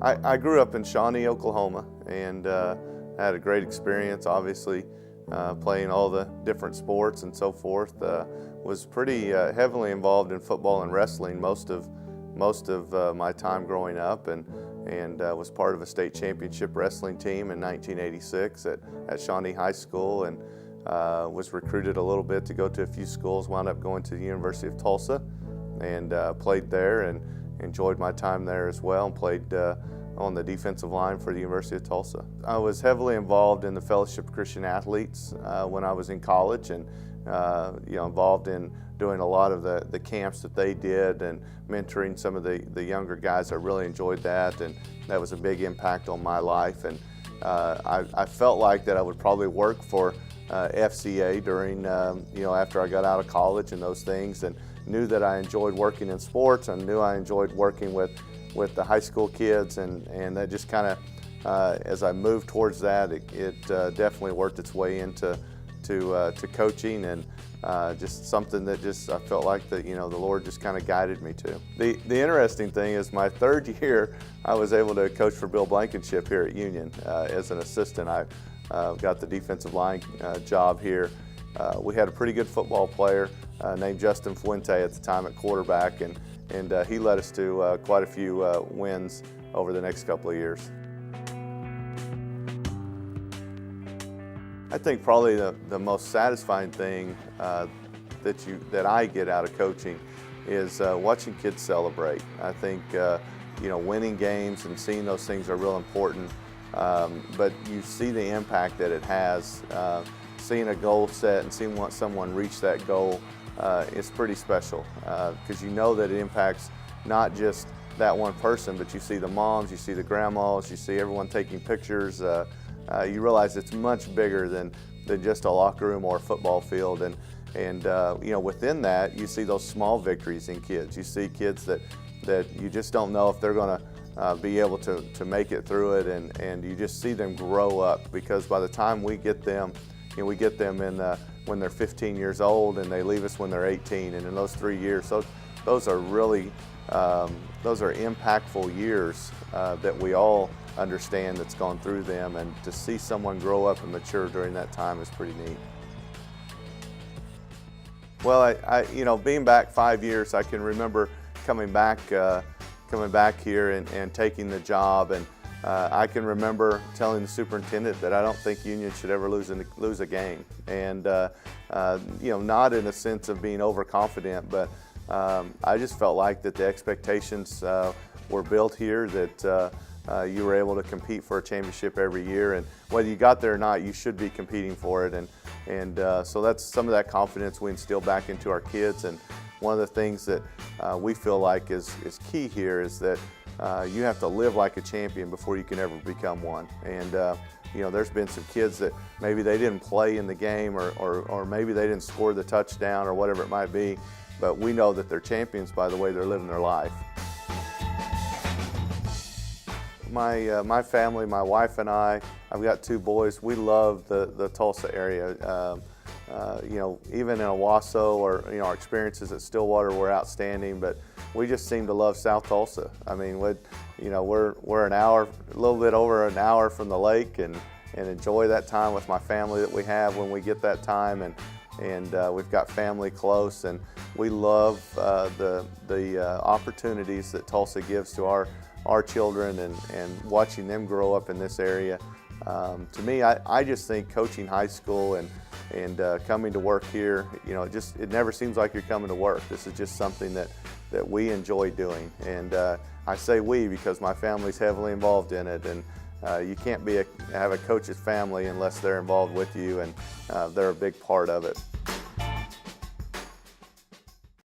I grew up in Shawnee, Oklahoma, and had a great experience, obviously, playing all the different sports and so forth. Was pretty heavily involved in football and wrestling most of my time growing up, and was part of a state championship wrestling team in 1986 at Shawnee High School, and was recruited a little bit to go to a few schools, wound up going to the University of Tulsa, and played there and enjoyed my time there as well, and played on the defensive line for the University of Tulsa. I was heavily involved in the Fellowship of Christian Athletes when I was in college, and involved in doing a lot of the camps that they did and mentoring some of the younger guys. I really enjoyed that, and that was a big impact on my life. And I felt like that I would probably work for FCA during, after I got out of college and those things, and knew that I enjoyed working in sports, and knew I enjoyed working with the high school kids, and that just kind of, as I moved towards that, it definitely worked its way into coaching, and just something that I felt like that the Lord just kind of guided me to. The interesting thing is, my third year I was able to coach for Bill Blankenship here at Union as an assistant. I got the defensive line job here. We had a pretty good football player named Justin Fuente at the time at quarterback, and he led us to quite a few wins over the next couple of years. I think probably the most satisfying thing that I get out of coaching is watching kids celebrate. I think winning games and seeing those things are real important, but you see the impact that it has. Seeing a goal set and seeing someone reach that goal is pretty special, because you know that it impacts not just that one person, but you see the moms, you see the grandmas, you see everyone taking pictures. You realize it's much bigger than just a locker room or a football field, and within that you see those small victories in kids. You see kids that you just don't know if they're going to be able to make it through it, and you just see them grow up, because by the time we get them, we get them when they're 15 years old, and they leave us when they're 18, and in those 3 years, those are really those are impactful years that we all understand that's gone through them, and to see someone grow up and mature during that time is pretty neat. Well, being back 5 years, I can remember coming back here and taking the job, and I can remember telling the superintendent that I don't think Union should ever lose a game, and not in a sense of being overconfident, but I just felt like that the expectations were built here, that you were able to compete for a championship every year, and whether you got there or not, you should be competing for it, and so that's some of that confidence we instill back into our kids. And one of the things that we feel like is key here is that you have to live like a champion before you can ever become one. And there's been some kids that maybe they didn't play in the game, or maybe they didn't score the touchdown or whatever it might be, but we know that they're champions by the way they're living their life. My family, my wife and I've got 2 boys. We love the Tulsa area. Even in Owasso, or our experiences at Stillwater were outstanding, but we just seem to love South Tulsa. I mean, we're an hour, a little bit over an hour from the lake, and enjoy that time with my family that we have when we get that time, and we've got family close, and we love the opportunities that Tulsa gives to our children, and watching them grow up in this area. To me, I just think coaching high school and coming to work here, it never seems like you're coming to work. This is just something that we enjoy doing, and I say we because my family's heavily involved in it, and you can't have a coach's family unless they're involved with you, and they're a big part of it.